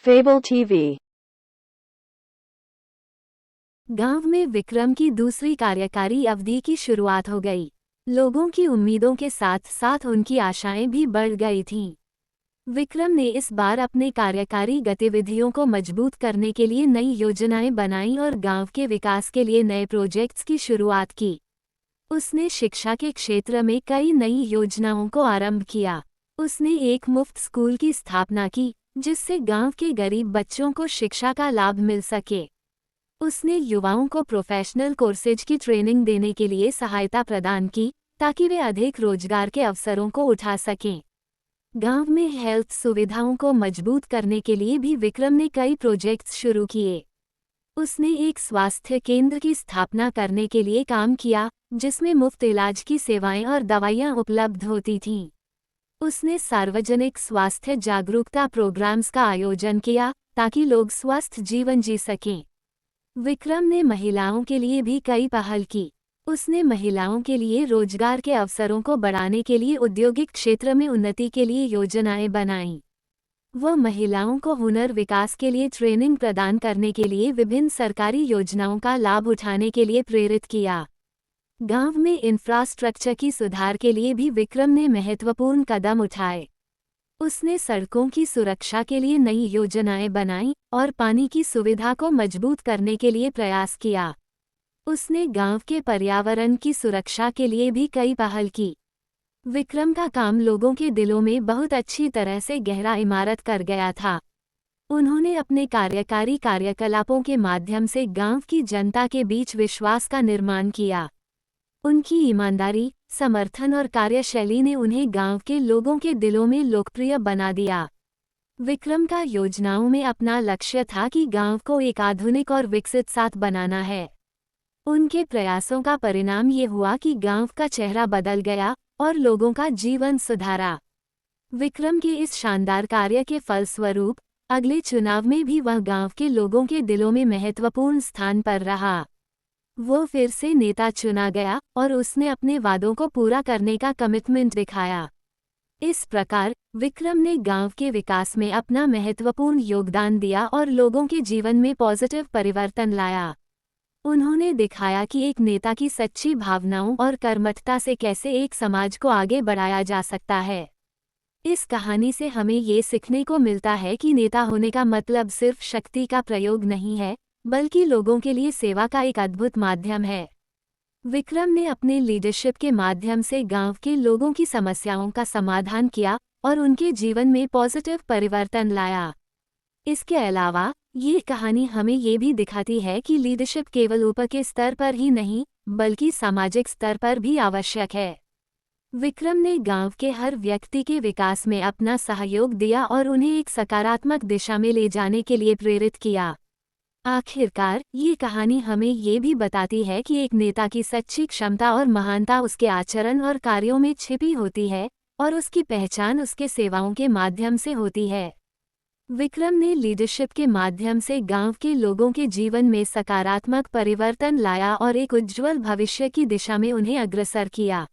Fable TV। गांव में विक्रम की दूसरी कार्यकारी अवधि की शुरुआत हो गई। लोगों की उम्मीदों के साथ साथ उनकी आशाएं भी बढ़ गई थीं। विक्रम ने इस बार अपने कार्यकारी गतिविधियों को मजबूत करने के लिए नई योजनाएं बनाईं और गांव के विकास के लिए नए प्रोजेक्ट्स की शुरुआत की। उसने शिक्षा के क्षेत्र में कई नई योजनाओं को आरंभ किया। उसने एक मुफ्त स्कूल की स्थापना की, जिससे गांव के गरीब बच्चों को शिक्षा का लाभ मिल सके। उसने युवाओं को प्रोफेशनल कोर्सेज की ट्रेनिंग देने के लिए सहायता प्रदान की, ताकि वे अधिक रोजगार के अवसरों को उठा सकें। गांव में हेल्थ सुविधाओं को मजबूत करने के लिए भी विक्रम ने कई प्रोजेक्ट्स शुरू किए। उसने एक स्वास्थ्य केंद्र की स्थापना करने के लिए काम किया, जिसमें मुफ्त इलाज की सेवाएं और दवाइयां उपलब्ध होती थीं। उसने सार्वजनिक स्वास्थ्य जागरूकता प्रोग्राम्स का आयोजन किया, ताकि लोग स्वस्थ जीवन जी सकें। विक्रम ने महिलाओं के लिए भी कई पहल की। उसने महिलाओं के लिए रोजगार के अवसरों को बढ़ाने के लिए औद्योगिक क्षेत्र में उन्नति के लिए योजनाएं बनाईं। वह महिलाओं को हुनर विकास के लिए ट्रेनिंग प्रदान करने के लिए विभिन्न सरकारी योजनाओं का लाभ उठाने के लिए प्रेरित किया। गांव में इंफ्रास्ट्रक्चर की सुधार के लिए भी विक्रम ने महत्वपूर्ण कदम उठाए। उसने सड़कों की सुरक्षा के लिए नई योजनाएं बनाईं और पानी की सुविधा को मजबूत करने के लिए प्रयास किया। उसने गांव के पर्यावरण की सुरक्षा के लिए भी कई पहल की। विक्रम का काम लोगों के दिलों में बहुत अच्छी तरह से गहरा इमारत कर गया था। उन्होंने अपने कार्यकारी कार्यकलापों के माध्यम से गांव की जनता के बीच विश्वास का निर्माण किया। उनकी ईमानदारी, समर्थन और कार्यशैली ने उन्हें गांव के लोगों के दिलों में लोकप्रिय बना दिया। विक्रम का योजनाओं में अपना लक्ष्य था कि गांव को एक आधुनिक और विकसित साथ बनाना है। उनके प्रयासों का परिणाम ये हुआ कि गांव का चेहरा बदल गया और लोगों का जीवन सुधारा। विक्रम के इस शानदार कार्य के फलस्वरूप अगले चुनाव में भी वह गांव के लोगों के दिलों में महत्वपूर्ण स्थान पर रहा। वो फिर से नेता चुना गया और उसने अपने वादों को पूरा करने का कमिटमेंट दिखाया। इस प्रकार विक्रम ने गांव के विकास में अपना महत्वपूर्ण योगदान दिया और लोगों के जीवन में पॉजिटिव परिवर्तन लाया। उन्होंने दिखाया कि एक नेता की सच्ची भावनाओं और कर्मठता से कैसे एक समाज को आगे बढ़ाया जा सकता है। इस कहानी से हमें ये सीखने को मिलता है कि नेता होने का मतलब सिर्फ शक्ति का प्रयोग नहीं है, बल्कि लोगों के लिए सेवा का एक अद्भुत माध्यम है। विक्रम ने अपने लीडरशिप के माध्यम से गांव के लोगों की समस्याओं का समाधान किया और उनके जीवन में पॉजिटिव परिवर्तन लाया। इसके अलावा ये कहानी हमें ये भी दिखाती है कि लीडरशिप केवल ऊपर के स्तर पर ही नहीं, बल्कि सामाजिक स्तर पर भी आवश्यक है। विक्रम ने गांव के हर व्यक्ति के विकास में अपना सहयोग दिया और उन्हें एक सकारात्मक दिशा में ले जाने के लिए प्रेरित किया। आखिरकार ये कहानी हमें ये भी बताती है कि एक नेता की सच्ची क्षमता और महानता उसके आचरण और कार्यों में छिपी होती है, और उसकी पहचान उसके सेवाओं के माध्यम से होती है। विक्रम ने लीडरशिप के माध्यम से गांव के लोगों के जीवन में सकारात्मक परिवर्तन लाया और एक उज्ज्वल भविष्य की दिशा में उन्हें अग्रसर किया।